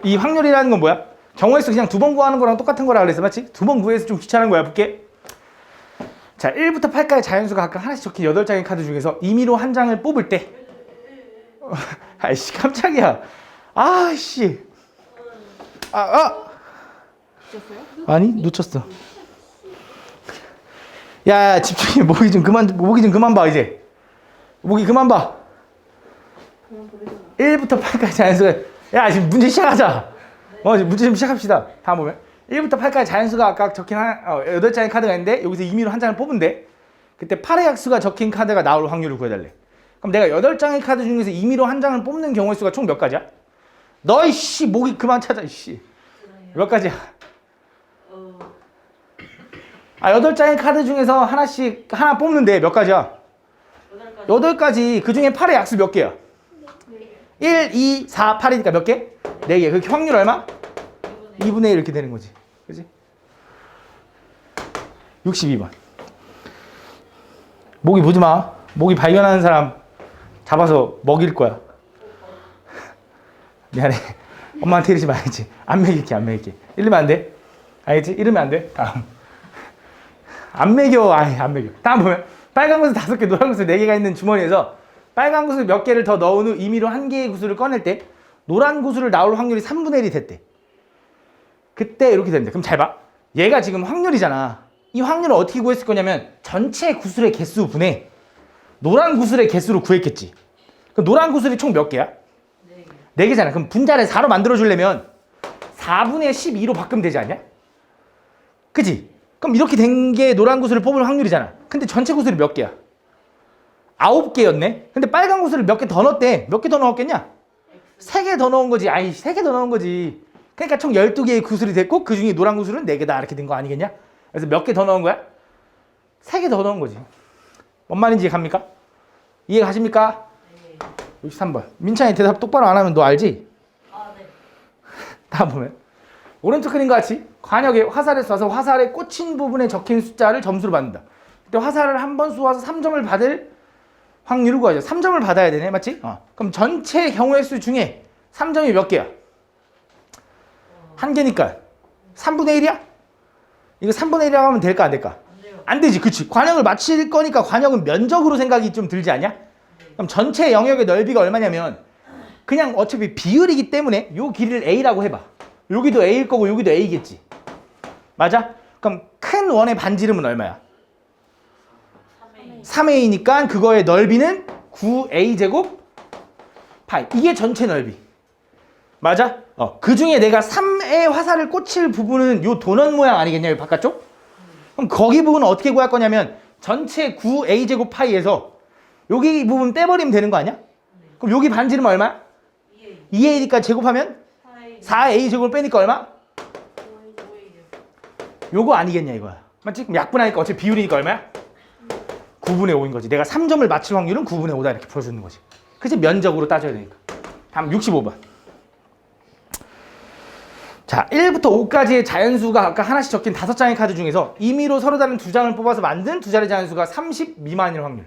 이 확률이라는 건 뭐야? 경우의 수 그냥 두 번 구하는 거랑 똑같은 거라 그랬어. 맞지? 두 번 구해서 좀 귀찮은 거야. 볼게. 자, 1부터 8까지 자연수가 각각 하나씩 적힌 8장의 카드 중에서 임의로 한 장을 뽑을 때 아이씨 깜짝이야. 아이씨. 아니 놓쳤어. 야 집중해. 모기 좀 그만 봐 이제. 모기 그만 봐. 1부터 8까지 자연수가 야 지금 문제 시작하자. 문제 좀 시작합시다. 다음 보면 1부터 8까지 자연수가 아까 적힌 8장의 카드가 있는데 여기서 임의로 한 장을 뽑은데 그때 8의 약수가 적힌 카드가 나올 확률을 구해달래. 그럼 내가 8장의 카드 중에서 임의로 한 장을 뽑는 경우의 수가 총 몇 가지야? 너 이씨 모기 그만 찾아 이씨. 몇 가지야? 8장의 카드 중에서 하나 뽑는데 몇 가지야? 8가지. 그 중에 8의 약수 몇 개야? 1, 2, 4, 8이니까 몇 개? 4개. 그 확률 얼마? 2분의 1 이렇게 되는 거지. 그지? 62번. 모기 보지 마. 모기 발견하는 사람 잡아서 먹일 거야. 미안해. 엄마한테 이러지 말지. 안 먹일게. 이러면 안 돼. 알겠지? 이러면 안 돼. 다음. 안 먹여. 안 먹여. 다음 보면 빨간 구슬 5개, 노란 구슬 4개가 있는 주머니에서 빨간 구슬 몇 개를 더 넣은 후 임의로 1개의 구슬을 꺼낼 때 노란 구슬을 나올 확률이 3분의 1이 됐대. 그때 이렇게 됩니다. 그럼 잘 봐. 얘가 지금 확률이잖아. 이 확률을 어떻게 구했을 거냐면 전체 구슬의 개수 분의 노란 구슬의 개수로 구했겠지. 그럼 노란 구슬이 총 몇 개야? 4개잖아. 그럼 분자를 4로 만들어주려면 4분의 12로 바꾸면 되지 않냐? 그치? 그럼 이렇게 된 게 노란 구슬을 뽑을 확률이잖아. 근데 전체 구슬이 몇 개야? 9개였네? 근데 빨간 구슬을 몇 개 더 넣었대. 몇 개 더 넣었겠냐? 3개 더 넣은 거지. 3개 더 넣은 거지. 그러니까 총 12개의 구슬이 됐고 그 중에 노란 구슬은 4개다 이렇게 된 거 아니겠냐? 그래서 몇 개 더 넣은 거야? 3개 더 넣은 거지. 뭔 말인지 갑니까? 이해 가십니까? 네. 63번. 민찬이 대답 똑바로 안 하면 너 알지? 네. 다음 보면 오른쪽 그림과 같이 관역에 화살을 쏴서 화살에 꽂힌 부분에 적힌 숫자를 점수로 받는다. 그때 화살을 한 번 쏘아서 3점을 받을 확률을 구하죠. 3점을 받아야 되네. 맞지? 그럼 전체 경우의 수 중에 3점이 몇 개야? 1개니까 3분의 1이야? 이거 3분의 1이라고 하면 될까 안 될까? 안 되지. 그치. 관역을 맞힐 거니까 관역은 면적으로 생각이 좀 들지 않냐? 그럼 전체 영역의 넓이가 얼마냐면 그냥 어차피 비율이기 때문에 요 길이를 A라고 해봐. 여기도 A일 거고 여기도 A겠지. 맞아? 그럼 큰 원의 반지름은 얼마야? 3A니까 그거의 넓이는 9A제곱 파이. 이게 전체 넓이. 맞아? 그 중에 내가 3의 화살을 꽂힐 부분은 요 도넛 모양 아니겠냐? 이 바깥쪽? 그럼 거기 부분은 어떻게 구할 거냐면 전체 9A제곱 파이에서 여기 부분 빼버리면 되는 거 아니야? 그럼 여기 반지름 얼마? 2A니까 제곱하면 4A제곱을 빼니까 얼마? 요거 아니겠냐 이거야. 맞지? 그럼 약분하니까 어차피 비율이니까 얼마야? 9분의 5인 거지. 내가 3점을 맞출 확률은 9분의 5다 이렇게 풀어주는 거지. 그치? 면적으로 따져야 되니까. 다음 65번. 자, 1부터 5까지의 자연수가 각각 하나씩 적힌 5장의 카드 중에서 임의로 서로 다른 2장을 뽑아서 만든 두 자리 자연수가 30 미만일 확률.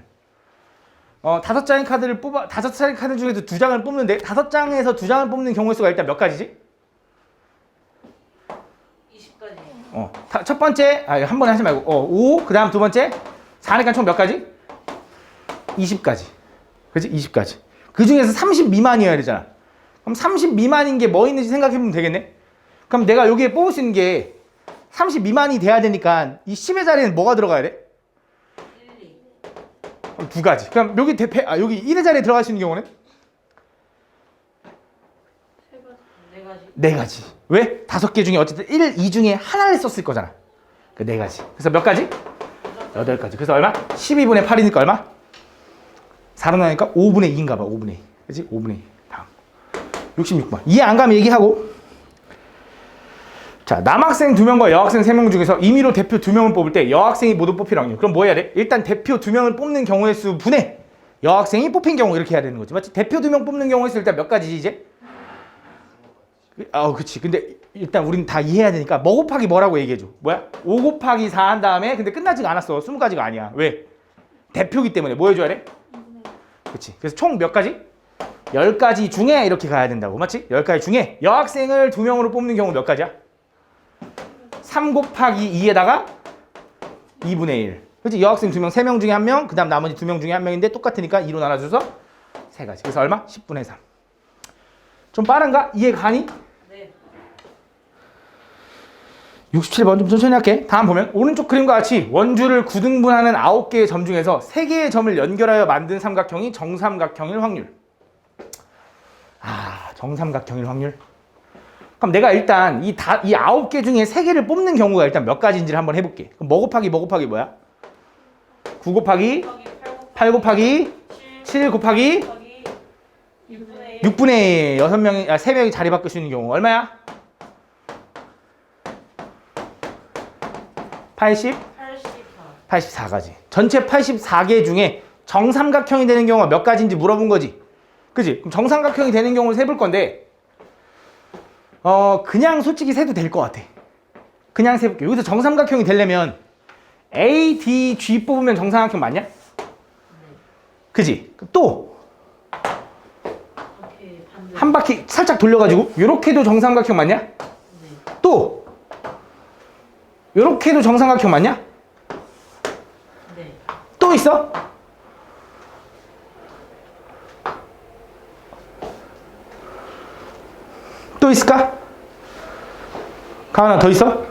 5장의 카드를 5장의 카드 중에서 2장을 뽑는데 5장에서 2장을 뽑는 경우의 수가 일단 몇 가지지? 20가지. 첫 번째, 한 번에 하지 말고, 5, 그 다음 두 번째, 4니까 총 몇 가지? 20가지. 그치? 20가지. 그 중에서 30 미만이어야 되잖아. 그럼 30 미만인 게 뭐 있는지 생각해보면 되겠네? 그럼 내가 여기에 뽑을 수 있는 게 30 미만이 돼야 되니까 이 10의 자리에는 뭐가 들어가야 돼? 1, 2. 그럼 2가지. 그럼 여기 여기 1의 자리에 들어갈 수 있는 경우는? 4가지. 4가지. 왜? 5개 중에 어쨌든 1, 2 중에 하나를 썼을 거잖아. 그 4가지. 그래서 몇 가지? 8가지. 그래서 얼마? 12분의 8이니까 얼마? 4로 나니까 5분의 2인가 봐. 5분의 2. 그치? 5분의 2. 다음. 66번. 이해 안 가면 얘기하고. 자, 남학생 2명과 여학생 3명 중에서 임의로 대표 2명을 뽑을 때 여학생이 모두 뽑힐 확률. 그럼 뭐 해야 돼? 일단 대표 2명을 뽑는 경우의 수 분의 여학생이 뽑힌 경우 이렇게 해야 되는 거지. 맞지? 대표 2명 뽑는 경우의 수 일단 몇 가지지 이제? 그치. 근데 일단 우린 다 이해해야 되니까 뭐 곱하기 뭐라고 얘기해줘. 뭐야? 5 곱하기 4 한 다음에 근데 끝나지가 않았어. 20가지가 아니야. 왜? 대표기 때문에 뭐 해줘야 돼? 그치. 그래서 총 몇 가지? 10가지 중에 이렇게 가야 된다고. 맞지? 10가지 중에 여학생을 2명으로 뽑는 경우 몇 가지야? 3 곱하기 2에다가 2분의 1. 그치? 여학생 2명, 3명 중에 1명, 그 다음 나머지 2명 중에 1명인데 똑같으니까 2로 나눠줘서 3가지. 그래서 얼마? 10분의 3. 좀 빠른가? 이해 가니? 네. 67번 좀 천천히 할게. 다음 보면 오른쪽 그림과 같이 원주를 구등분하는 9개의 점 중에서 3개의 점을 연결하여 만든 삼각형이 정삼각형일 확률. 정삼각형일 확률. 그럼 내가 일단 이 9개 중에 3개를 뽑는 경우가 일단 몇 가지인지를 한번 해볼게. 그럼 뭐 곱하기 뭐야? 9 곱하기 8 곱하기 7 곱하기 6분의 6명이, 3명이 자리 바꿀 수 있는 경우 얼마야? 84가지. 전체 84개 중에 정삼각형이 되는 경우가 몇 가지인지 물어본 거지. 그지? 그럼 정삼각형이 되는 경우를 세볼 건데, 그냥 솔직히 세도 될 것 같아. 그냥 세볼게. 여기서 정삼각형이 되려면 A, D, G 뽑으면 정삼각형 맞냐? 그지? 또 한 바퀴 살짝 돌려가지고 요렇게도 정삼각형 맞냐? 또 요렇게도 정삼각형 맞냐? 네. 또 있어? 또 있을까? 가은아 더 있어?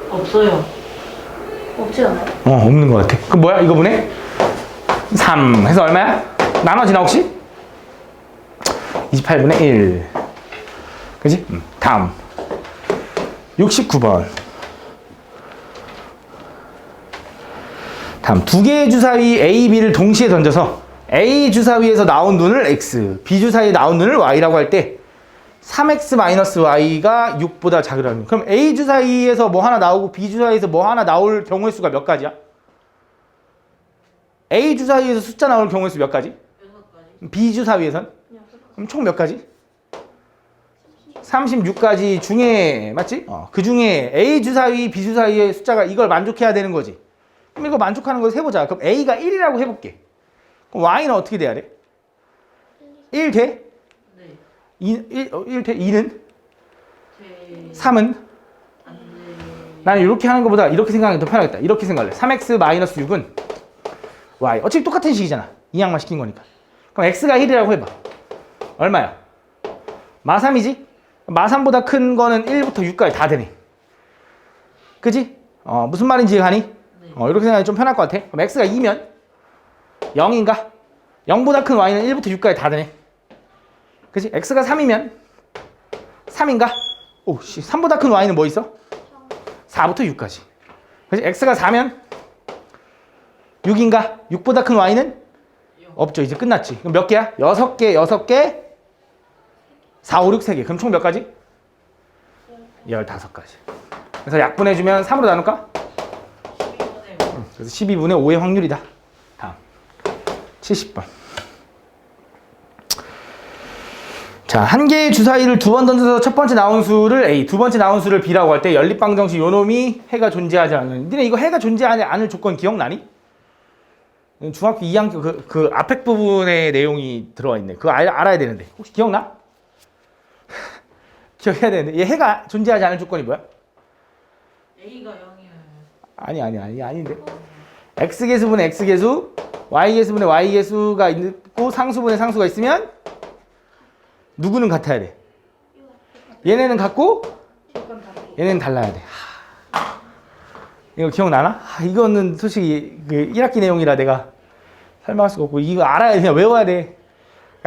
없어요. 없지 않아요? 없는 것 같아. 그럼 뭐야? 이거 보네? 3 해서 얼마야? 나눠지나 혹시? 28분의 1. 그지? 다음 69번. 다음 두 개의 주사위 A, B를 동시에 던져서 A 주사위에서 나온 눈을 X, B 주사위에 나온 눈을 Y라고 할 때 3X-Y가 6보다 작으라는. 그럼 A 주사위에서 뭐 하나 나오고 B 주사위에서 뭐 하나 나올 경우의 수가 몇 가지야? A 주사위에서 숫자 나올 경우의 수 몇 가지? 6가지. B 주사위에선? 그럼 총 몇 가지? 36가지 중에 맞지? 그 중에 A 주사위, B 주사위의 숫자가 이걸 만족해야 되는 거지. 그럼 이거 만족하는 거 세보자. 그럼 A가 1이라고 해볼게. 그럼 Y는 어떻게 돼야 돼? 1 돼? 네. 1 돼? 2는? 제 3은? 안 돼. 나는 이렇게 하는 것보다 이렇게 생각하는 게 더 편하겠다. 이렇게 생각할래. 3X-6은 Y. 어차피 똑같은 식이잖아. 이항만 시킨 거니까. 그럼 X가 1이라고 해봐. 얼마야? 마3이지? 마3보다 큰 거는 1부터 6까지 다 되네. 그지? 무슨 말인지 가니? 네. 이렇게 생각하면 좀 편할 것 같아. 그럼 X가 2면 0인가? 0보다 큰 Y는 1부터 6까지 다 되네. 그지? X가 3이면 3인가? 오, 3보다 큰 Y는 뭐 있어? 4부터 6까지. 그지? X가 4면 6인가? 6보다 큰 Y는? 없죠. 이제 끝났지. 그럼 몇 개야? 6개, 6개, 4, 5, 6, 3개. 그럼 총 몇 가지? 15가지. 그래서 약분해주면 3으로 나눌까? 12분의 5. 그래서 12분의 5의 확률이다. 다음 70번. 자, 한 개의 주사위를 2번 던져서 첫 번째 나온 수를 A, 두 번째 나온 수를 B라고 할 때 연립방정식 요놈이 해가 존재하지 않는. 니네 이거 해가 존재하지 않을 조건 기억나니? 중학교 2학년 그 앞에 부분의 내용이 들어와 있네. 그거 알아야 되는데. 혹시 기억나? 기억해야 되는데. 얘 해가 존재하지 않을 조건이 뭐야? A가 0이에요. 아닌데. X개수분의 X개수, Y개수분의 Y개수가 있고 상수분의 상수가 있으면 누구는 같아야 돼? 얘네는 같고 얘네는 달라야 돼. 이거 기억나나? 이거는 솔직히 그 1학기 내용이라 내가 설명할 수가 없고 이거 알아야 돼. 그냥 외워야 돼.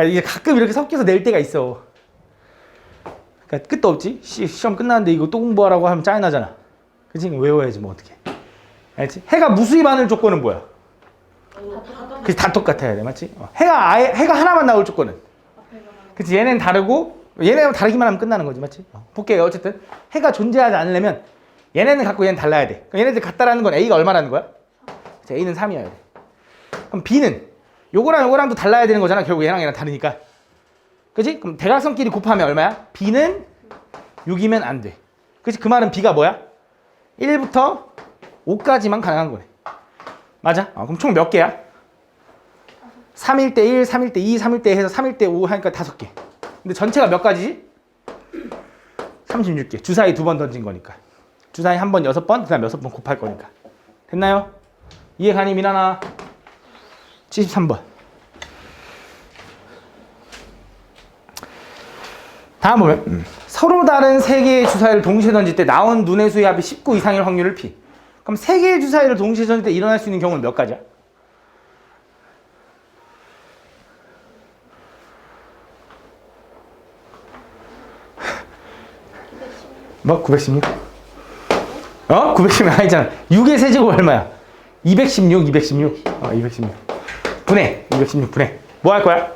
이게 가끔 이렇게 섞여서 낼 때가 있어. 그러니까 끝도 없지. 시험 끝났는데 이거 또 공부하라고 하면 짜증나잖아. 그치? 외워야지 뭐 어떻게. 알지? 해가 무수히 많을 조건은 뭐야? 그치? 다 똑같아야 돼. 맞지? 해가 하나만 나올 조건은. 그치? 얘네는 다르고 얘네는 다르기만 하면 끝나는 거지. 맞지? 볼게요. 어쨌든 해가 존재하지 않으려면 얘네는 같고 얘는 달라야 돼. 그럼 얘네들 같다라는 건 A가 얼마라는 거야? 그치? A는 3이어야 돼. 그럼 B는 요거랑 요거랑도 달라야 되는 거잖아. 결국 얘랑 얘랑 다르니까. 그치? 그럼 대각선끼리 곱하면 얼마야? B는 6이면 안 돼. 그치? 그 말은 B가 뭐야? 1부터 5까지만 가능한 거네. 맞아? 그럼 총 몇 개야? 3일 대 1, 3일 대 2, 3일 대 해서 3일 대 5 하니까 5개. 근데 전체가 몇 가지지? 36개. 주사위 2번 던진 거니까. 주사위 한 번 6번, 그 다음 6번 곱할 거니까. 됐나요? 이해 가니 미나나? 73번. 다음 보면 서로 다른 3개의 주사위를 동시에 던질 때 나온 눈의 수의 합이 19 이상일 확률을 P. 그럼 3개의 주사위를 동시에 던질 때 일어날 수 있는 경우는 몇 가지야? 뭐? 916? 916 아니잖아. 6의 세제곱 얼마야? 216, 216. 216. 분해. 216 분해. 뭐 할 거야?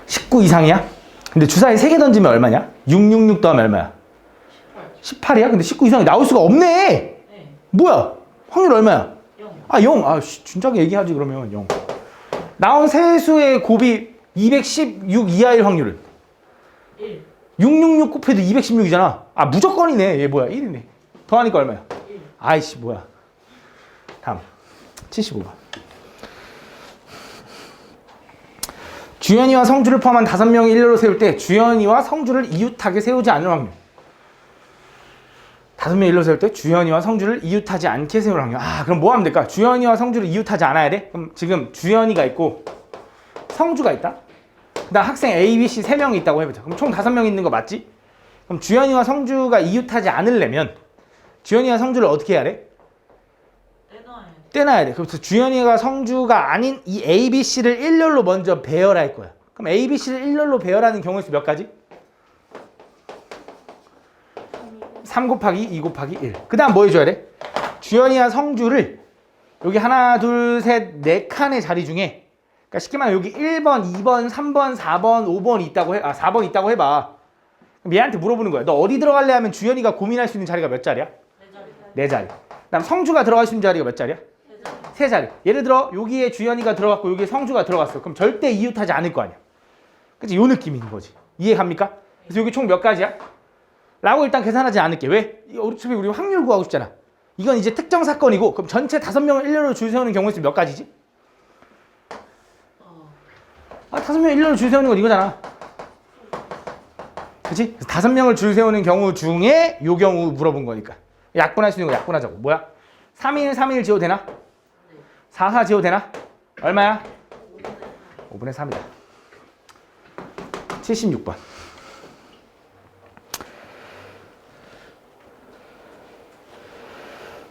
19 이상이야? 근데 주사위 3개 던지면 얼마냐? 666 더하면 얼마야? 18이야? 근데 19 이상이 나올 수가 없네! 네. 뭐야? 확률 얼마야? 0. 0. 진작에 얘기하지, 그러면. 0. 나온 세수의 곱이 216 이하일 확률은? 1. 666 곱해도 216이잖아. 무조건이네. 얘 뭐야? 1이네. 더하니까 얼마야? 1. 아이씨, 뭐야. 다음. 75번. 주연이와 성주를 포함한 5명이 일렬로 세울 때 주연이와 성주를 이웃하게 세우지 않을 확률. 5명이 일렬로 세울 때 주연이와 성주를 이웃하지 않게 세울 확률. 그럼 뭐 하면 될까? 주연이와 성주를 이웃하지 않아야 돼? 그럼 지금 주연이가 있고 성주가 있다? 그 다음 학생 A, B, C 3명이 있다고 해보자. 그럼 총 5명 있는 거 맞지? 그럼 주연이와 성주가 이웃하지 않으려면 주연이와 성주를 어떻게 해야 돼? 떼놔야 돼. 그래서 주연이가 성주가 아닌 이 A, B, C를 일렬로 먼저 배열할 거야. 그럼 A, B, C를 일렬로 배열하는 경우의 수 몇 가지? 3 곱하기 2 곱하기 1. 그 다음 뭐 해줘야 돼? 주연이와 성주를 여기 하나, 둘, 셋, 4칸의 자리 중에 그러니까 쉽게 말하면 여기 1번, 2번, 3번, 4번, 5번 있다고 4번 있다고 해봐. 그럼 얘한테 물어보는 거야. 너 어디 들어갈래 하면 주연이가 고민할 수 있는 자리가 몇 자리야? 4자리. 그다음 성주가 들어갈 수 있는 자리가 몇 자리야? 3자리. 예를 들어 여기에 주연이가 들어갔고 여기에 성주가 들어갔어. 그럼 절대 이웃하지 않을 거 아니야. 그치? 요 느낌인 거지. 이해 갑니까? 그래서 여기 총 몇 가지야? 라고 일단 계산하지 않을게. 왜? 어차피 우리 확률 구하고 싶잖아. 이건 이제 특정 사건이고 그럼 전체 5명을 일렬로 줄 세우는 경우의 수 몇 가지지? 5명 일렬로 줄 세우는 건 이거잖아. 그치? 5명을 줄 세우는 경우 중에 요 경우 물어본 거니까. 약분할 수 있는 거 약분하자고. 뭐야? 3일, 3일 지워도 되나? 4, 4 지워도 되나? 얼마야? 5분의 3이다. 76번.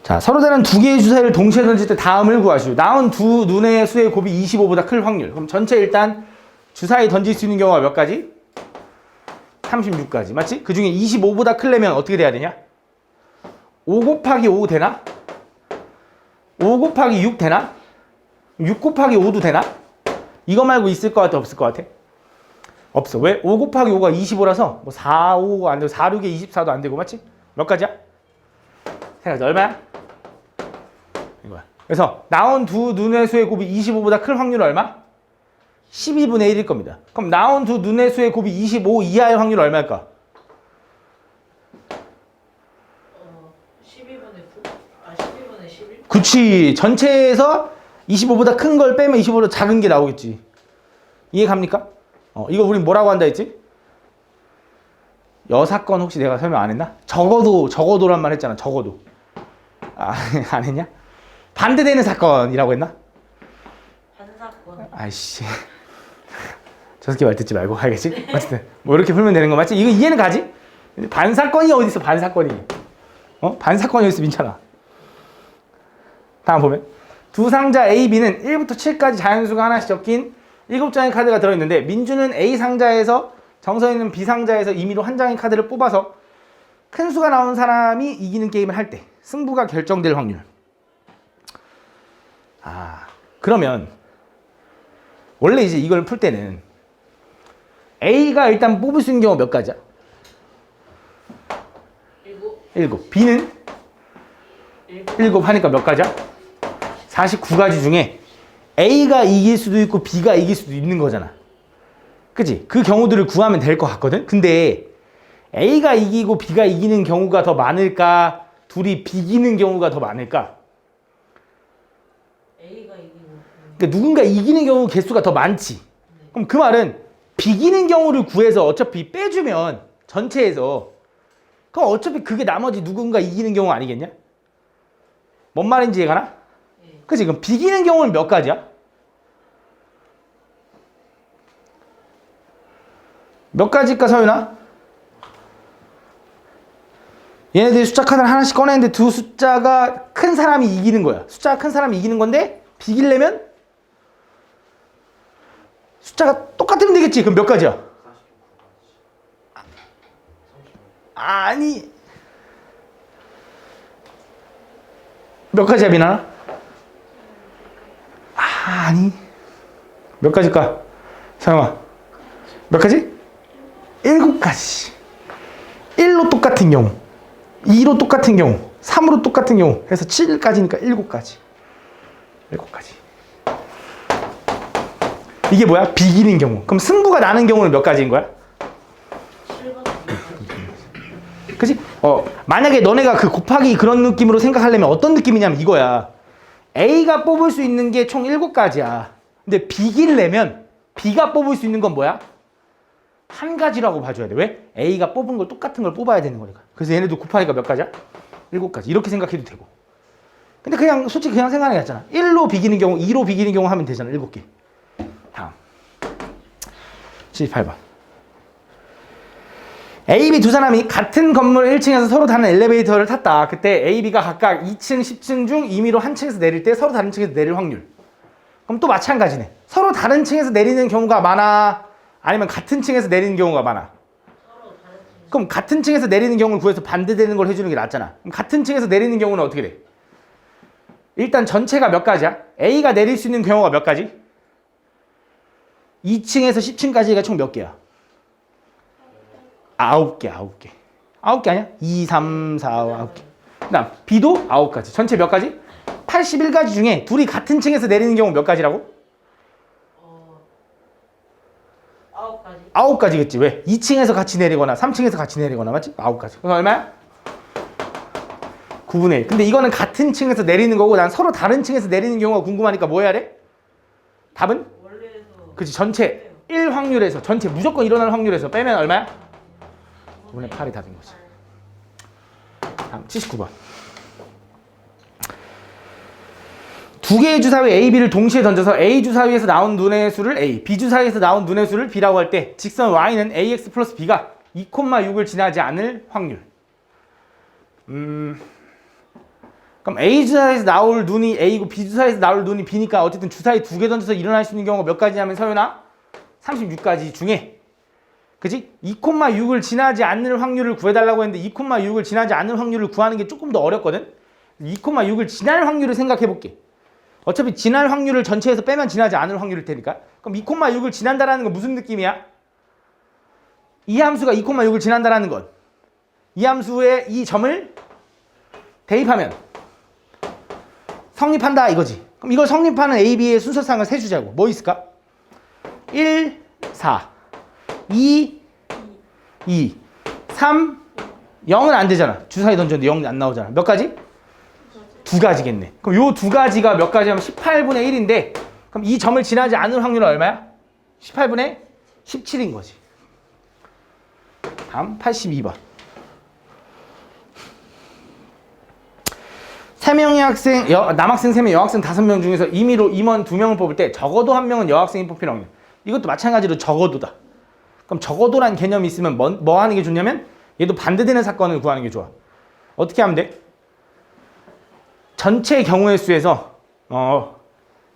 자, 서로 다른 2개의 주사위를 동시에 던질 때 다음을 구하시오. 나온 두 눈의 수의 곱이 25보다 클 확률. 그럼 전체 일단 주사위 던질 수 있는 경우가 몇 가지? 36가지. 맞지? 그 중에 25보다 클려면 어떻게 돼야 되냐? 5 곱하기 5 되나? 5 곱하기 6 되나? 6 곱하기 5도 되나? 이거 말고 있을 것 같아? 없을 것 같아? 없어. 왜? 5 곱하기 5가 25라서 뭐 4, 5가 안 되고 4, 6에 24도 안 되고 맞지? 몇 가지야? 세 가지. 얼마야? 이거야. 그래서 나온 두 눈의 수의 곱이 25보다 클 확률은 얼마? 12분의 1일 겁니다. 그럼 나온 두 눈의 수의 곱이 25 이하의 확률은 얼마일까? 12분의 11? 그치. 전체에서 25보다 큰 걸 빼면 25보다 작은 게 나오겠지. 이해 갑니까? 이거 우린 뭐라고 한다 했지? 여사건 혹시 내가 설명 안 했나? 적어도란 말 했잖아. 적어도. 안 했냐? 반대되는 사건이라고 했나? 반사건. 아이씨. 저 새끼 말 듣지 말고 알겠지? 어쨌든 뭐 이렇게 풀면 되는 거 맞지? 이거 이해는 가지? 반사건이 어디 있어? 반사건이. 반사건이 어디 있어? 민찬아. 다음 보면 두 상자 A, B는 1부터 7까지 자연수가 하나씩 적힌 7장의 카드가 들어있는데 민주는 A 상자에서 정서이는 B 상자에서 임의로 한 장의 카드를 뽑아서 큰 수가 나온 사람이 이기는 게임을 할 때 승부가 결정될 확률. 그러면 원래 이제 이걸 풀 때는 A가 일단 뽑을 수 있는 경우 몇 가지야? 7. B는 7 하니까 몇 가지야? 49가지 중에 A가 이길 수도 있고 B가 이길 수도 있는 거잖아. 그치? 그 경우들을 구하면 될 것 같거든? 근데 A가 이기고 B가 이기는 경우가 더 많을까? 둘이 비기는 경우가 더 많을까? 그러니까 누군가 이기는 경우 개수가 더 많지. 그럼 그 말은 비기는 경우를 구해서 어차피 빼주면 전체에서 그럼 어차피 그게 나머지 누군가 이기는 경우 아니겠냐? 뭔 말인지 이해가나? 예. 그치? 그럼 비기는 경우는 몇 가지야? 몇 가지일까 서윤아? 얘네들이 숫자 카드를 하나씩 꺼내는데 두 숫자가 큰 사람이 이기는 거야. 숫자가 큰 사람이 이기는 건데 비기려면 숫자가 똑같으면 되겠지. 그럼 몇 가지야? 아니 몇 가지야 미나? 아니 몇 가지일까? 잠깐만 몇 가지? 7가지. 1로 똑같은 경우 2로 똑같은 경우 3으로 똑같은 경우 해서 7까지니까 7가지. 7가지. 이게 뭐야? 비기는 경우. 그럼 승부가 나는 경우는 몇 가지인 거야? 7번 그치? 만약에 너네가 그 곱하기 그런 느낌으로 생각하려면 어떤 느낌이냐면 이거야. A가 뽑을 수 있는 게 총 7가지야. 근데 비기려면 B가 뽑을 수 있는 건 뭐야? 한 가지라고 봐줘야 돼. 왜? A가 뽑은 걸 똑같은 걸 뽑아야 되는 거니까. 그래서 얘네도 곱하기가 몇 가지야? 7가지. 이렇게 생각해도 되고. 근데 그냥 솔직히 그냥 생각하는 게 낫잖아. 1로 비기는 경우, 2로 비기는 경우 하면 되잖아. 7개. 다음. 78번. A, B 두 사람이 같은 건물 1층에서 서로 다른 엘리베이터를 탔다. 그때 A, B가 각각 2층, 10층 중 임의로 한 층에서 내릴 때 서로 다른 층에서 내릴 확률. 그럼 또 마찬가지네. 서로 다른 층에서 내리는 경우가 많아? 아니면 같은 층에서 내리는 경우가 많아? 그럼 같은 층에서 내리는 경우를 구해서 반대되는 걸 해주는 게 낫잖아. 그럼 같은 층에서 내리는 경우는 어떻게 돼? 일단 전체가 몇 가지야? A가 내릴 수 있는 경우가 몇 가지? 2층에서 10층까지가 총 몇 개야? 9개. 9개 아니야? 2, 3, 4, 9개. 그 다음 B도 9가지. 전체 몇 가지? 81가지 중에 둘이 같은 층에서 내리는 경우 몇 가지라고? 9가지. 9가지겠지. 왜? 2층에서 같이 내리거나 3층에서 같이 내리거나 맞지? 9가지. 그럼 얼마야? 9분의 1. 근데 이거는 같은 층에서 내리는 거고 난 서로 다른 층에서 내리는 경우가 궁금하니까 뭐 해야 돼? 답은? 원래에서 그치. 전체 1 확률에서 전체 무조건 일어날 확률에서 빼면 얼마야? 9분의 8이 답인 거지. 다음 79번. 두 개의 주사위 A, B를 동시에 던져서 A 주사위에서 나온 눈의 수를 A, B 주사위에서 나온 눈의 수를 B라고 할 때 직선 Y는 AX 플러스 B가 2,6을 지나지 않을 확률. 그럼 A 주사위에서 나올 눈이 A고 B 주사위에서 나올 눈이 B니까 어쨌든 주사위 두 개 던져서 일어날 수 있는 경우가 몇 가지냐면 서윤아 36가지 중에 그치? 2,6을 지나지 않을 확률을 구해달라고 했는데 2,6을 지나지 않을 확률을 구하는 게 조금 더 어렵거든? 2,6을 지날 확률을 생각해볼게. 어차피 지날 확률을 전체에서 빼면 지나지 않을 확률일 테니까. 그럼 2,6을 지난다라는 건 무슨 느낌이야? 이 함수가 2,6을 지난다라는 건 이 함수에 이 점을 대입하면 성립한다 이거지. 그럼 이걸 성립하는 A, B의 순서상을 세주자고. 뭐 있을까? 1, 4 2, 3, 0은 안 되잖아. 주사위 던졌는데 0 안 나오잖아. 몇 가지? 2가지겠네. 그럼 요 2가지가 몇 가지냐면 18분의 1인데 그럼 이 점을 지나지 않을 확률은 얼마야? 18분의 17인 거지. 다음 82번. 3명의 학생, 남학생 3명, 여학생 5명 중에서 임의로 임원 2명을 뽑을 때 적어도 1명은 여학생이 뽑힐 확률. 이것도 마찬가지로 적어도다. 그럼 적어도란 개념이 있으면 뭐 하는 게 좋냐면 얘도 반대되는 사건을 구하는 게 좋아. 어떻게 하면 돼? 전체 경우의 수에서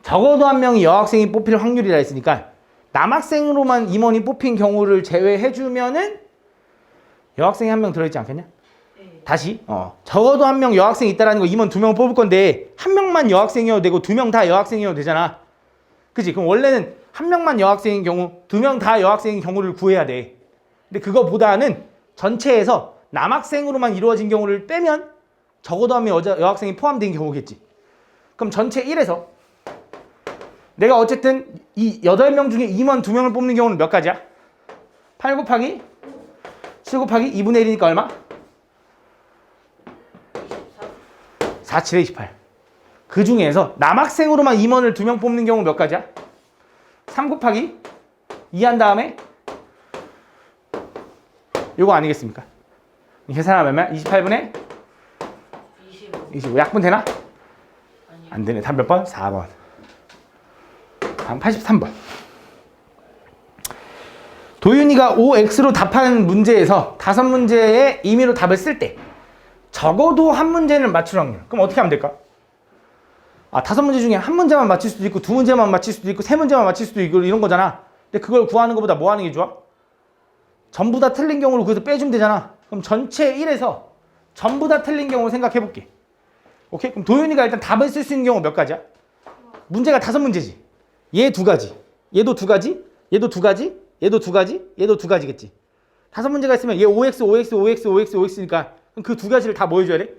적어도 1명이 여학생이 뽑힐 확률이라 했으니까 남학생으로만 임원이 뽑힌 경우를 제외해주면은 여학생이 1명 들어있지 않겠냐? 네. 다시 적어도 1명 여학생이 있다라는 거 임원 2명 뽑을 건데 1명만 여학생이어도 되고 2명 다 여학생이어도 되잖아. 그치? 그럼 원래는 1명만 여학생인 경우 2명 다 여학생인 경우를 구해야 돼. 근데 그거보다는 전체에서 남학생으로만 이루어진 경우를 빼면 적어도 1명 여학생이 포함된 경우겠지. 그럼 전체 1에서 내가 어쨌든 이 8명 중에 임원 2명을 뽑는 경우는 몇 가지야? 8 곱하기 7 곱하기 2분의 1이니까 얼마? 4, 7에 28. 그 중에서 남학생으로만 임원을 2명 뽑는 경우 몇 가지야? 3 곱하기 2 한 다음에 요거 아니겠습니까? 계산하면 28분의 25. 약분 되나? 안 되네. 답 몇 번? 4번. 다음 83번. 도윤이가 5x로 답하는 문제에서 5문제의 임의로 답을 쓸 때 적어도 한 문제는 맞출 확률. 그럼 어떻게 하면 될까? 5문제 중에 한 문제만 맞출 수도 있고 2문제만 맞출 수도 있고 3문제만 맞출 수도 있고 이런 거잖아. 근데 그걸 구하는 것보다 뭐 하는 게 좋아? 전부 다 틀린 경우를 거기서 빼주면 되잖아. 그럼 전체 1에서 전부 다 틀린 경우를 생각해 볼게. 오케이? 그럼 도윤이가 일단 답을 쓸 수 있는 경우 몇 가지야? 문제가 5문제지. 얘 2가지. 얘도 2가지. 얘도 2가지. 얘도 2가지. 얘도 2가지겠지. 5문제가 있으면 얘 5x, 5x, 5x, 5x, 5x니까 그 2가지를 다 뭐 해줘야 돼?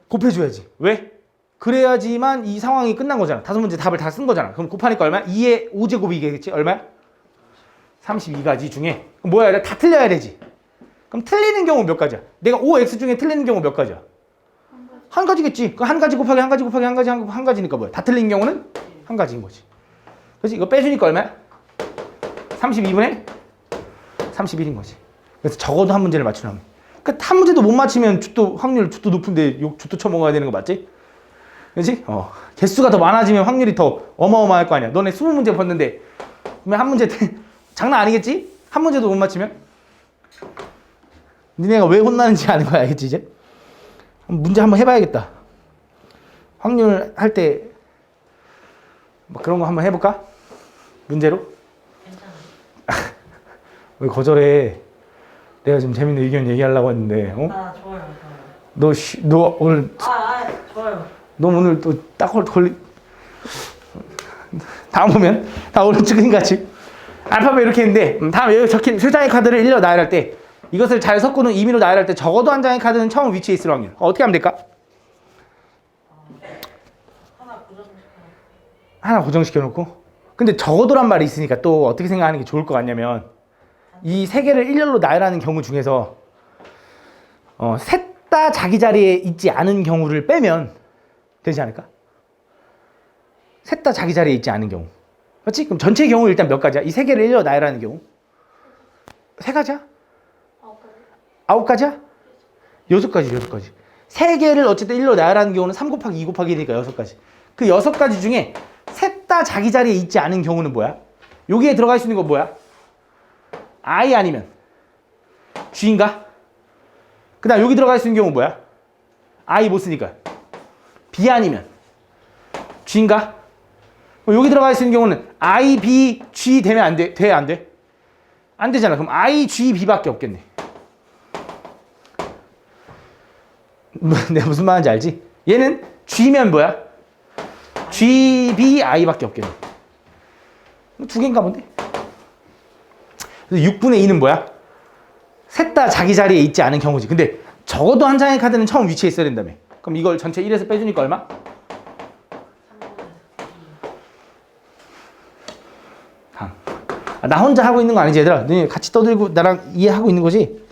곱해줘야지. 왜? 그래야지만 이 상황이 끝난 거잖아. 5문제 답을 다 쓴 거잖아. 그럼 곱하니까 얼마야? 2의 5제곱이겠지? 얼마야? 32가지 중에 그럼 뭐야? 해야 돼? 다 틀려야 되지. 그럼 틀리는 경우 몇 가지야? 내가 5x 중에 틀리는 경우 몇 가지야? 한 가지겠지. 그 한 가지 곱하기 한 가지 곱하기 한 가지니까 뭐야? 다 틀린 경우는 한 가지인 거지. 그렇지? 이거 빼주니까 얼마야? 32분의 31인 거지. 그래서 적어도 한 문제를 맞추라면. 그러니까 한 문제도 못 맞히면 주도 확률 주도 높은데 주도 쳐먹어야 되는 거 맞지? 그렇지? 개수가 더 많아지면 확률이 더 어마어마할 거 아니야. 너네 20문제 봤는데 그러면 한 문제 장난 아니겠지? 한 문제도 못 맞히면? 니네가 왜 혼나는지 아는 거야, 알겠지 이제? 문제 한번 해봐야겠다. 확률 할 때 뭐 그런 거 한번 해볼까? 문제로? 괜찮아. 왜 거절해? 내가 지금 재밌는 의견 얘기하려고 했는데, 좋아요. 너 오늘, 좋아요. 너 오늘 또 딱 걸리. 다음 보면 다 오늘 찍은 같이 알파벳 이렇게 했는데, 다음 여기 적힌 3장의 카드를 일러 나열할 때 이것을 잘 섞어놓은 임의로 나열할 때 적어도 한 장의 카드는 처음 위치에 있을 확률. 어떻게 하면 될까? 하나 고정시켜 놓고. 근데 적어도란 말이 있으니까 또 어떻게 생각하는 게 좋을 것 같냐면 이 3개를 일렬로 나열하는 경우 중에서 셋 다 자기 자리에 있지 않은 경우를 빼면 되지 않을까? 셋 다 자기 자리에 있지 않은 경우. 그렇지? 그럼 전체 경우 일단 몇 가지야? 이 3개를 일렬로 나열하는 경우 3가지야? 9가지야? 6가지. 3개를 어쨌든 일렬로 나열하는 경우는 3 곱하기 2 곱하기 1이니까 6가지. 그 6가지 중에 셋 다 자기 자리에 있지 않은 경우는 뭐야? 여기에 들어갈 수 있는 건 뭐야? I 아니면 G인가? 그 다음 여기 들어갈 수 있는 경우는 뭐야? I 못 쓰니까 B 아니면 G인가? 여기 들어갈 수 있는 경우는 I, B, G 되면 안 돼? 돼? 안 돼? 안 되잖아. 그럼 I, G, B밖에 없겠네. 내가 무슨 말인지 알지? 얘는 G면 뭐야? G, B, I밖에 없겠네. 2개인가 본데? 그래서 6분의 2는 뭐야? 셋 다 자기 자리에 있지 않은 경우지. 근데 적어도 한 장의 카드는 처음 위치에 있어야 된다며. 그럼 이걸 전체 1에서 빼주니까 얼마? 나 혼자 하고 있는 거 아니지 얘들아? 너희 같이 떠들고 나랑 이해하고 있는 거지?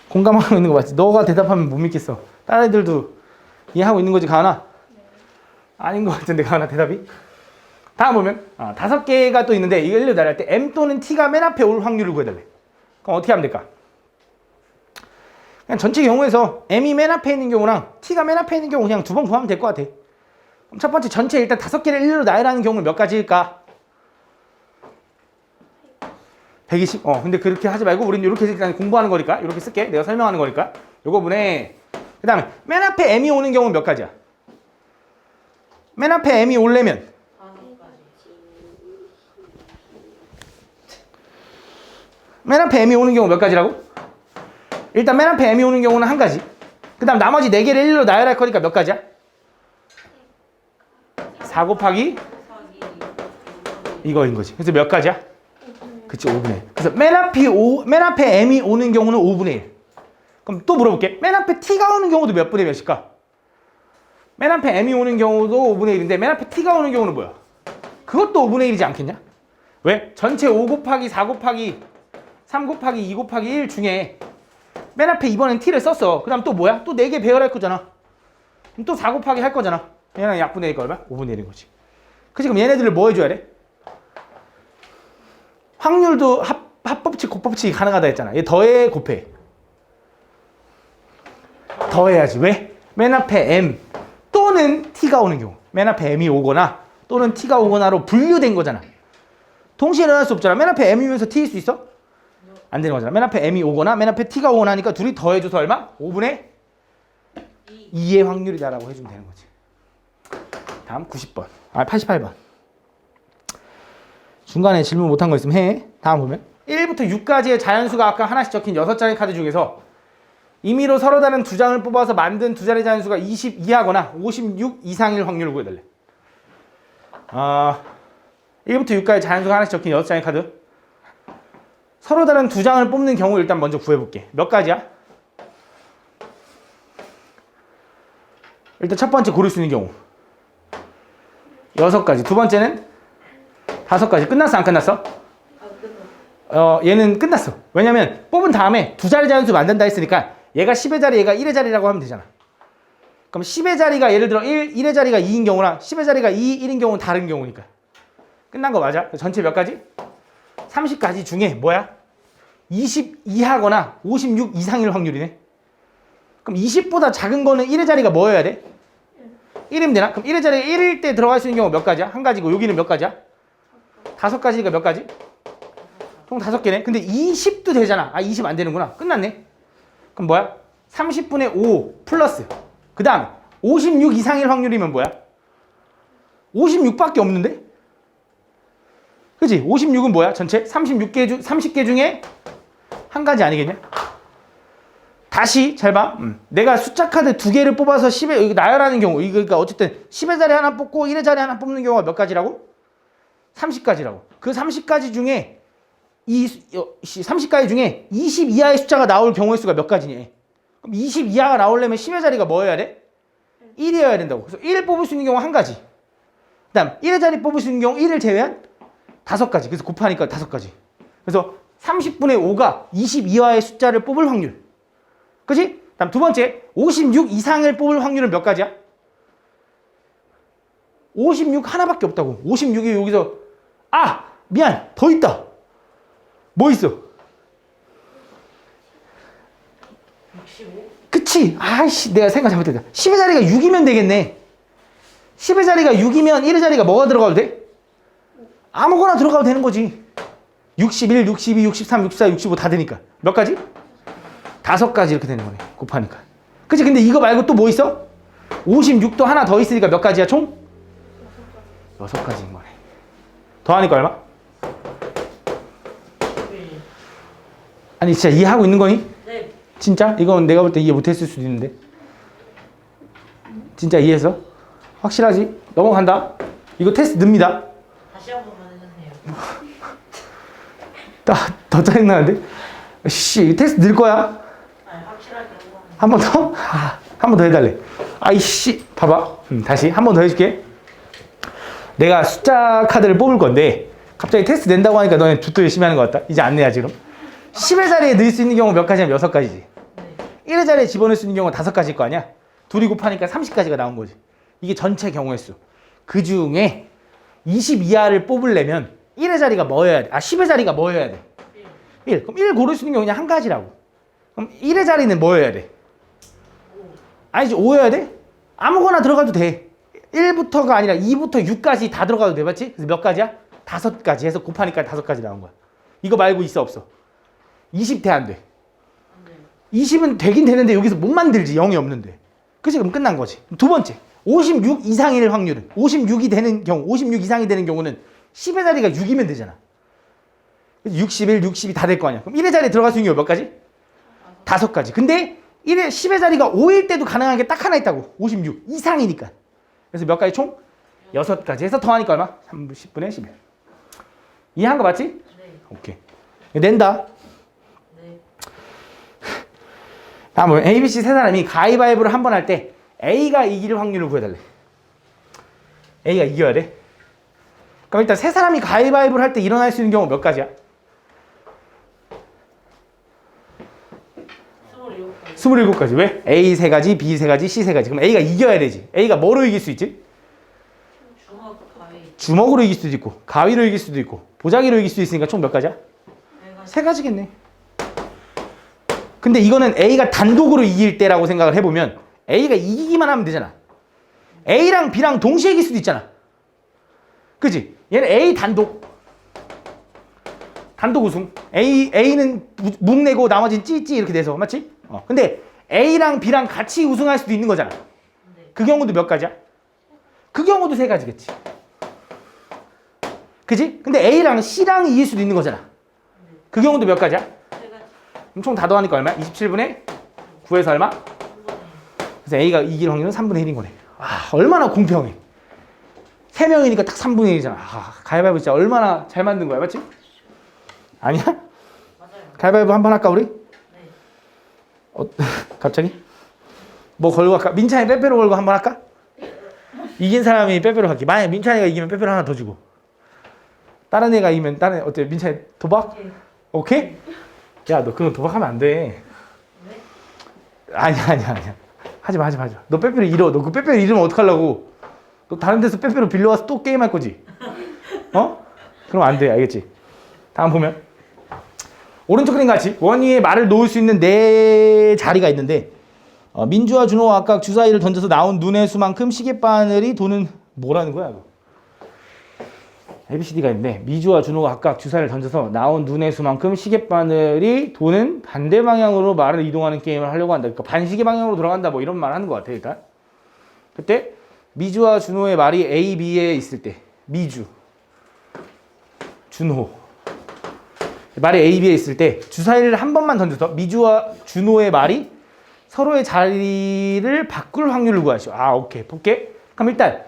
공감하고 있는 거 맞지? 너가 대답하면 못 믿겠어. 다른 애들도 이해하고 있는 거지 가은아? 아닌 것 같은데 가은아 대답이? 다음 보면 5개가 또 있는데 이거 일로 나열할 때 M 또는 T가 맨 앞에 올 확률을 구해달래. 그럼 어떻게 하면 될까? 그냥 전체 경우에서 M이 맨 앞에 있는 경우랑 T가 맨 앞에 있는 경우 그냥 2번 구하면 될 것 같아. 그럼 첫 번째 전체 일단 5개를 일로 나열하는 경우는 몇 가지일까? 120? 근데 그렇게 하지 말고 우리는 이렇게 일단 공부하는 거니까 이렇게 쓸게. 내가 설명하는 거니까 요거 분에 그 다음에 맨 앞에 M이 오는 경우는 몇 가지야? 맨 앞에 M이 오려면 맨 앞에 M이 오는 경우 몇 가지라고? 일단 맨 앞에 M이 오는 경우는 한 가지. 그 다음 나머지 4개를 1로 나열할 거니까 몇 가지야? 4 곱하기 이거인 거지. 그래서 몇 가지야? 그치, 5분의 1. 그래서 맨 앞에 M이 오는 경우는 5분의 1. 그럼 또 물어볼게. 맨 앞에 T가 오는 경우도 몇 분의 몇일까? 맨 앞에 M이 오는 경우도 5분의 1인데 맨 앞에 T가 오는 경우는 뭐야? 그것도 5분의 1이지 않겠냐? 왜? 전체 5 곱하기 4 곱하기 3 곱하기 2 곱하기 1 중에 맨 앞에 이번엔 T를 썼어. 그 다음 또 뭐야? 또 4개 배열할 거잖아. 그럼 또 4 곱하기 할 거잖아. 얘랑 약분의 1가 얼마? 5분의 1인 거지. 그치? 그럼 얘네들을 뭐 해줘야 돼? 확률도 합법칙, 곱법칙이 가능하다 했잖아. 얘 더해, 곱해. 더해야지. 왜? 맨 앞에 m 또는 t가 오는 경우. 맨 앞에 m이 오거나 또는 t가 오거나로 분류된 거잖아. 동시에 일어날 수 없잖아. 맨 앞에 m이면서 t일 수 있어? 안 되는 거잖아. 맨 앞에 m이 오거나 맨 앞에 t가 오거나 하니까 둘이 더해줘서 얼마? 5분의 2의 확률이다라고 해주면 되는 거지. 다음 90번. 88번. 중간에 질문 못한 거 있으면 해. 다음 보면 1부터 6까지의 자연수가 아까 하나씩 적힌 6장의 카드 중에서 임의로 서로 다른 두 장을 뽑아서 만든 두 자리 자연수가 20 이하거나 56 이상일 확률을 구해달래. 1부터 6까지 자연수가 하나씩 적힌 6장의 카드. 서로 다른 두 장을 뽑는 경우 일단 먼저 구해볼게. 몇 가지야? 일단 첫 번째 고를 수 있는 경우 6가지. 두 번째는 5가지. 끝났어? 안 끝났어? 얘는 끝났어. 왜냐면 뽑은 다음에 두 자리 자연수 만든다 했으니까 얘가 10의 자리, 얘가 1의 자리라고 하면 되잖아. 그럼 10의 자리가 예를 들어 1의 자리가 2인 경우랑 10의 자리가 2, 1인 경우는 다른 경우니까. 끝난 거 맞아? 전체 몇 가지? 30가지 중에 뭐야? 20 이하거나 56 이상일 확률이네. 그럼 20보다 작은 거는 1의 자리가 뭐여야 돼? 1이면 되나? 그럼 1의 자리에 1일 때 들어갈 수 있는 경우 몇 가지야? 한 가지고 여기는 몇 가지야? 5가지니까 몇 가지? 총 5개네. 근데 20도 되잖아. 20 안 되는구나. 끝났네. 그럼 뭐야? 30분의 5 플러스 그 다음 56 이상일 확률이면 뭐야? 56밖에 없는데? 그치? 56은 뭐야? 전체 30개 중에 한 가지 아니겠냐? 다시 잘 봐. 내가 숫자 카드 2개를 뽑아서 10에 여기 나열하는 경우 그러니까 어쨌든 10의 자리 하나 뽑고 1의 자리 하나 뽑는 경우가 몇 가지라고? 30가지라고. 그 30가지 중에 30가지 중에 20 이하의 숫자가 나올 경우의 수가 몇 가지니? 그럼 20 이하가 나오려면 10의 자리가 뭐여야 돼? 1이어야 된다고. 그래서 1을 뽑을 수 있는 경우 한 가지. 그 다음 1의 자리 뽑을 수 있는 경우 1을 제외한 5가지. 그래서 곱하니까 5가지. 그래서 30분의 5가 20 이하의 숫자를 뽑을 확률. 그치? 다음 두 번째 56 이상을 뽑을 확률은 몇 가지야? 56 하나밖에 없다고. 56이 여기서 미안 더 있다. 뭐 있어? 65? 그치? 내가 생각 잘못했다. 10의 자리가 6이면 되겠네. 10의 자리가 6이면 1의 자리가 뭐가 들어가도 돼? 아무거나 들어가도 되는 거지. 61, 62, 63, 64, 65 다 되니까. 몇 가지? 5가지 이렇게 되는 거네. 곱하니까. 그치? 근데 이거 말고 또 뭐 있어? 56도 하나 더 있으니까 몇 가지야 총? 6가지인 거네. 더하니까 얼마? 아니 진짜 이해하고 있는 거니? 네. 진짜? 이건 내가 볼 때 이해 못했을 수도 있는데. 진짜 이해했어? 확실하지? 넘어간다. 이거 테스트 늡니다. 다시 한 번만 해주세요. 더 짜증나는데? 이 테스트 늘 거야? 확실하게 한 번 더? 한 번 더 해달래. 봐봐. 다시 한 번 더 해줄게. 내가 숫자 카드를 뽑을 건데 갑자기 테스트 낸다고 하니까 너네 jut도 열심히 하는 것 같다. 이제 안 내야지 그럼. 10의 자리에 넣을 수 있는 경우 몇 가지냐면 6가지지. 네. 1의 자리에 집어넣을 수 있는 경우는 5가지일 거 아니야? 둘이 곱하니까 30가지가 나온 거지. 이게 전체 경우의 수. 그 중에 20 이하를 뽑으려면 1의 자리가 뭐여야 돼? 10의 자리가 뭐여야 돼? 1. 그럼 1 고를 수 있는 경우 그냥 한 가지라고. 그럼 1의 자리는 뭐여야 돼? 아니지 5여야 돼? 아무거나 들어가도 돼. 1부터가 아니라 2부터 6까지 다 들어가도 돼. 맞지? 그래서 몇 가지야? 5가지 해서 곱하니까 5가지 나온 거야. 이거 말고 있어 없어? 20 돼 안 돼? 20은 되긴 되는데 여기서 못 만들지. 0이 없는데. 그치? 그럼 끝난 거지. 두 번째 56 이상일 확률은 56이 되는 경우 56 이상이 되는 경우는 10의 자리가 6이면 되잖아. 61, 62 다 될 거 아니야. 그럼 1의 자리에 들어갈 수 있는 경우 몇 가지? 5가지. 근데 10의 자리가 5일 때도 가능한 게 딱 하나 있다고. 56 이상이니까. 그래서 몇 가지 총? 6가지 해서 더하니까 얼마? 30분의 11. 이해한 거 맞지? 네. 오케이. 낸다. 네. 다음은 A, B, C 세 사람이 가위바위보를 한 번 할 때 A가 이길 확률을 구해달래. A가 이겨야 돼. 그럼 일단 세 사람이 가위바위보를 할 때 일어날 수 있는 경우 몇 가지야? 27가지. 왜? A 3가지, B 3가지, C 3가지. 그럼 A가 이겨야 되지. A가 뭐로 이길 수 있지? 주먹 가위. 주먹으로 이길 수도 있고, 가위로 이길 수도 있고, 보자기로 이길 수도 있으니까 총 몇 가지야? 내가 3가지겠네. 근데 이거는 A가 단독으로 이길 때라고 생각을 해보면 A가 이기기만 하면 되잖아. A랑 B랑 동시에 이길 수도 있잖아. 그치? 얘는 A 단독 우승. A는 묵 내고 나머지는 찌찌 이렇게 돼서 맞지? 근데 A랑 B랑 같이 우승할 수도 있는 거잖아. 네. 그 경우도 몇 가지야? 그 경우도 3가지겠지. 그치? 근데 A랑 C랑 이길 수도 있는 거잖아. 그 경우도 몇 가지야? 제가 그럼 총 다 더하니까 얼마야? 27분의 9에서 얼마? 3분의 그래서 A가 이길 확률은 3분의 1인 거네. 아, 얼마나 공평해. 3명이니까 딱 3분의 1이잖아. 아, 가위바위보 진짜 얼마나 잘 만든 거야. 맞지? 아니야? 맞아요. 가위바위보 한번 할까 우리? 네. 갑자기? 뭐 걸고 할까? 민찬이 빼빼로 걸고 한번 할까? 이긴 사람이 빼빼로 할게. 만약에 민찬이가 이기면 빼빼로 하나 더 주고, 다른 애가 이기면 다른 애 어때? 민찬이 도박? 네. 오케이? 야, 너 그건 도박하면 안 돼. 네? 아니야. 하지 마. 너 빼빼로 잃어. 너 그 빼빼로 잃으면 어떡하려고? 너 다른 데서 빼빼로 빌려와서 또 게임할 거지? 그럼 안 돼. 알겠지? 다음 보면 오른쪽 그림 같이 원위에 말을 놓을 수 있는 4자리가 있는데 민주와 준호가 각각 주사위를 던져서 나온 눈의 수만큼 시계바늘이 도는 뭐라는 거야? 이거? ABCD가 있는데 미주와 준호가 각각 주사위를 던져서 나온 눈의 수만큼 시계바늘이 도는 반대 방향으로 말을 이동하는 게임을 하려고 한다. 그러니까 반시계 방향으로 돌아간다 뭐 이런 말 하는 것 같아. 일단 그때 미주와 준호의 말이 A, B에 있을 때 미주, 준호 말이 A, B에 있을 때 주사위를 한 번만 던져서 미주와 준호의 말이 서로의 자리를 바꿀 확률을 구하시오. 아, 오케이. 볼게. 그럼 일단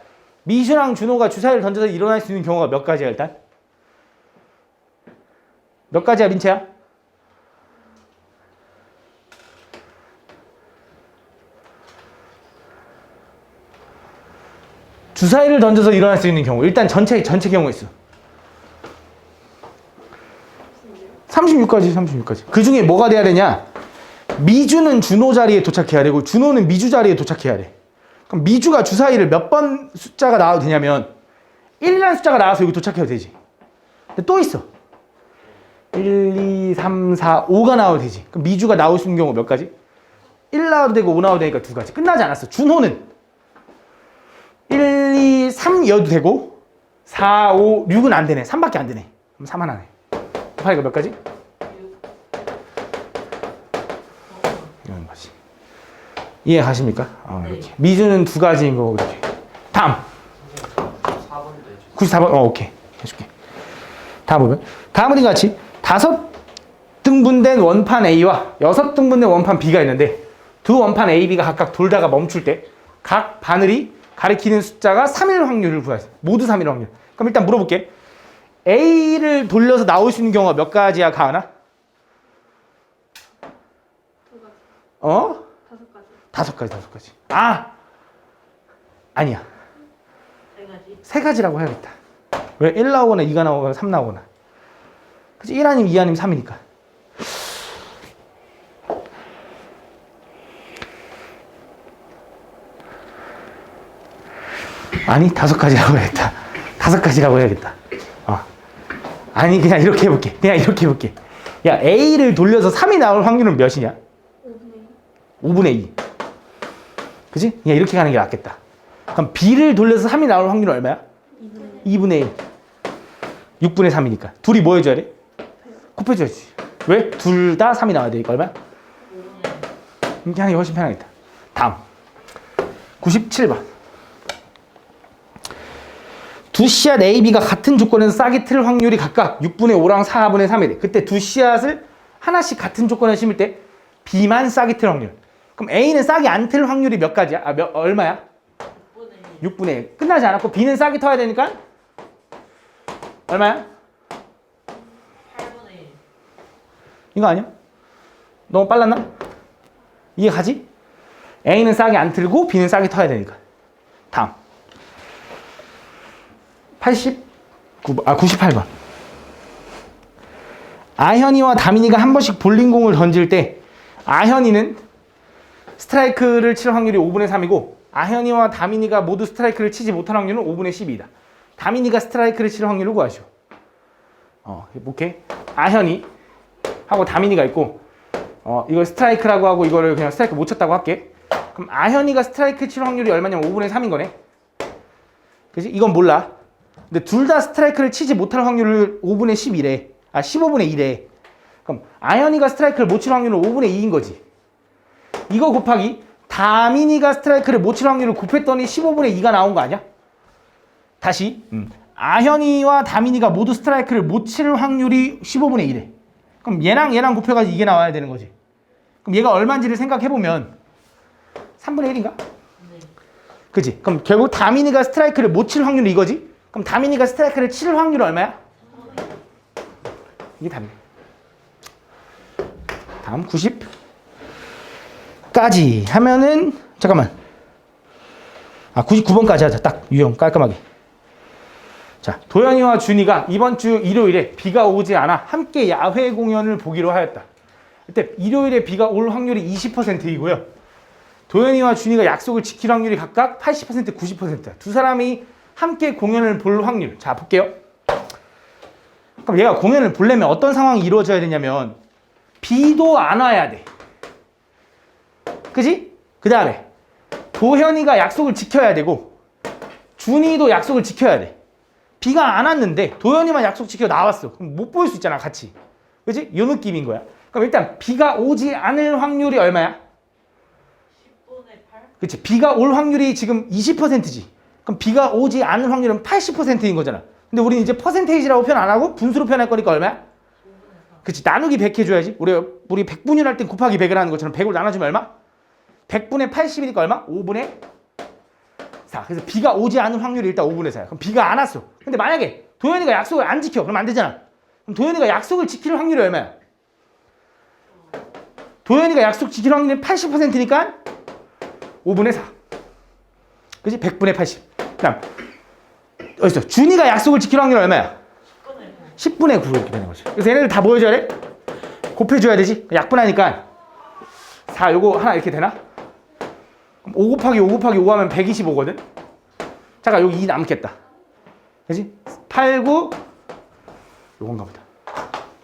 미주랑 준호가 주사위를 던져서 일어날 수 있는 경우가 몇 가지야, 일단? 몇 가지야, 민채야? 주사위를 던져서 일어날 수 있는 경우. 일단 전체 경우에 있어. 36가지. 그 중에 뭐가 돼야 되냐? 미주는 준호 자리에 도착해야 되고 준호는 미주 자리에 도착해야 돼. 그럼 미주가 주사위를 몇 번 숫자가 나와도 되냐면 1이라는 숫자가 나와서 여기 도착해도 되지. 근데 또 있어. 1, 2, 3, 4, 5가 나와도 되지. 그럼 미주가 나올 수 있는 경우 몇 가지? 1 나와도 되고 5 나와도 되니까 2가지. 끝나지 않았어. 준호는 1, 2, 3여도 되고 4, 5, 6은 안 되네. 3밖에 안 되네. 그럼 3 하나네. 파이가 몇 가지? 이런 거지. 이해 가십니까? 이렇게. 미주는 2가지인 거고 이렇게. 다음. 94번. 오케이. 해줄게. 다음 보면 다음은 같이 5등분된 원판 A와 6등분된 원판 B가 있는데 두 원판 A, B가 각각 돌다가 멈출 때 각 바늘이 가리키는 숫자가 3일 확률을 구하세요. 모두 3일 확률. 그럼 일단 물어볼게. A를 돌려서 나올 수 있는 경우가 몇 가지야, 가은아? 2가지. 5가지. 5가지. 아! 아니야. 3가지. 3가지라고 해야겠다. 왜? 1 나오거나 2가 나오거나 3 나오거나. 그치? 1 아니면 2 아니면 3이니까. 아니, 5가지라고 해야겠다. 5가지라고 해야겠다. 아니, 그냥 이렇게 해볼게. 야, A를 돌려서 3이 나올 확률은 몇이냐? 5분의 2. 그치? 그냥 이렇게 가는 게 낫겠다. 그럼 B를 돌려서 3이 나올 확률은 얼마야? 2분의 1. 6분의 3이니까. 둘이 뭐 해줘야 돼? 곱해줘야지. 왜? 둘 다 3이 나와야 되니까 얼마야? 이렇게 하는 게 훨씬 편하겠다. 다음. 97번. 두 씨앗 A, B가 같은 조건에서 싹이 틀 확률이 각각 6분의 5랑 4분의 3이 돼. 그때 두 씨앗을 하나씩 같은 조건에 심을 때 B만 싹이 틀 확률. 그럼 A는 싹이 안 틀 확률이 몇 가지야? 얼마야? 6분의 1. 끝나지 않았고 B는 싹이 터야 되니까 얼마야? 8분의 1. 이거 아니야? 너무 빨랐나? 이해 가지? A는 싹이 안 틀고 B는 싹이 터야 되니까. 다음. 98번. 아현이와 다민이가 한 번씩 볼링공을 던질 때 아현이는 스트라이크를 칠 확률이 5분의 3이고 아현이와 다민이가 모두 스트라이크를 치지 못할 확률은 5분의 12이다. 다민이가 스트라이크를 칠 확률을 구하시오. 오케이. 아현이 하고 다민이가 있고 이걸 스트라이크라고 하고 이거를 그냥 스트라이크 못 쳤다고 할게. 그럼 아현이가 스트라이크 칠 확률이 얼마냐면 5분의 3인 거네. 그치? 이건 몰라. 근데 둘 다 스트라이크를 치지 못할 확률을 5분의 10이래. 15분의 1에. 그럼 아현이가 스트라이크를 못 칠 확률은 5분의 2인 거지. 이거 곱하기 다민이가 스트라이크를 못 칠 확률을 곱했더니 15분의 2가 나온 거 아니야? 다시 아현이와 다민이가 모두 스트라이크를 못 칠 확률이 15분의 1에. 그럼 얘랑 곱해가지고 이게 나와야 되는 거지. 그럼 얘가 얼마인지를 생각해보면 3분의 1인가? 네. 그치? 그럼 결국 다민이가 스트라이크를 못 칠 확률이 이거지? 그럼 다민이가 스트라이크를 칠 확률은 얼마야? 이게 답이야. 다음 90까지 하면은 잠깐만 99번까지 하자. 딱 유형 깔끔하게. 자, 도현이와 준이가 이번 주 일요일에 비가 오지 않아 함께 야외 공연을 보기로 하였다. 이때 일요일에 비가 올 확률이 20%이고요. 도현이와 준이가 약속을 지킬 확률이 각각 80%, 90%야. 두 사람이 함께 공연을 볼 확률. 자, 볼게요. 그럼 얘가 공연을 보려면 어떤 상황이 이루어져야 되냐면 비도 안 와야 돼. 그지? 그 다음에 도현이가 약속을 지켜야 되고 준이도 약속을 지켜야 돼. 비가 안 왔는데 도현이만 약속 지켜 나왔어. 그럼 못 볼 수 있잖아, 같이. 그지? 이 느낌인 거야. 그럼 일단 비가 오지 않을 확률이 얼마야? 10분의 8? 그치? 비가 올 확률이 지금 20%지. 그럼 비가 오지 않을 확률은 80%인 거잖아. 근데 우리는 이제 퍼센테이지라고 표현 안 하고 분수로 표현할 거니까 얼마야? 그치? 나누기 100 해줘야지. 우리 100분율 할 땐 곱하기 100을 하는 것처럼 100을 나눠주면 얼마? 100분의 80이니까 얼마? 5분의 4. 그래서 비가 오지 않을 확률이 일단 5분의 4야. 그럼 비가 안 왔어. 근데 만약에 도현이가 약속을 안 지켜. 그럼 안 되잖아. 그럼 도현이가 약속을 지킬 확률이 얼마야? 도현이가 약속 지킬 확률이 80%니까 5분의 4. 그치? 100분의 80. 그 다음 어딨어? 준이가 약속을 지킬 확률이 얼마야? 10분의 9 이렇게 되는 거지. 그래서 얘네들 다 뭐 해줘야 돼? 곱해줘야 되지? 약분하니까 4 요거 하나 이렇게 되나? 5 곱하기 5 곱하기 5 하면 125거든? 잠깐 여기 2 남겠다. 그치? 8, 9 요건가 보다.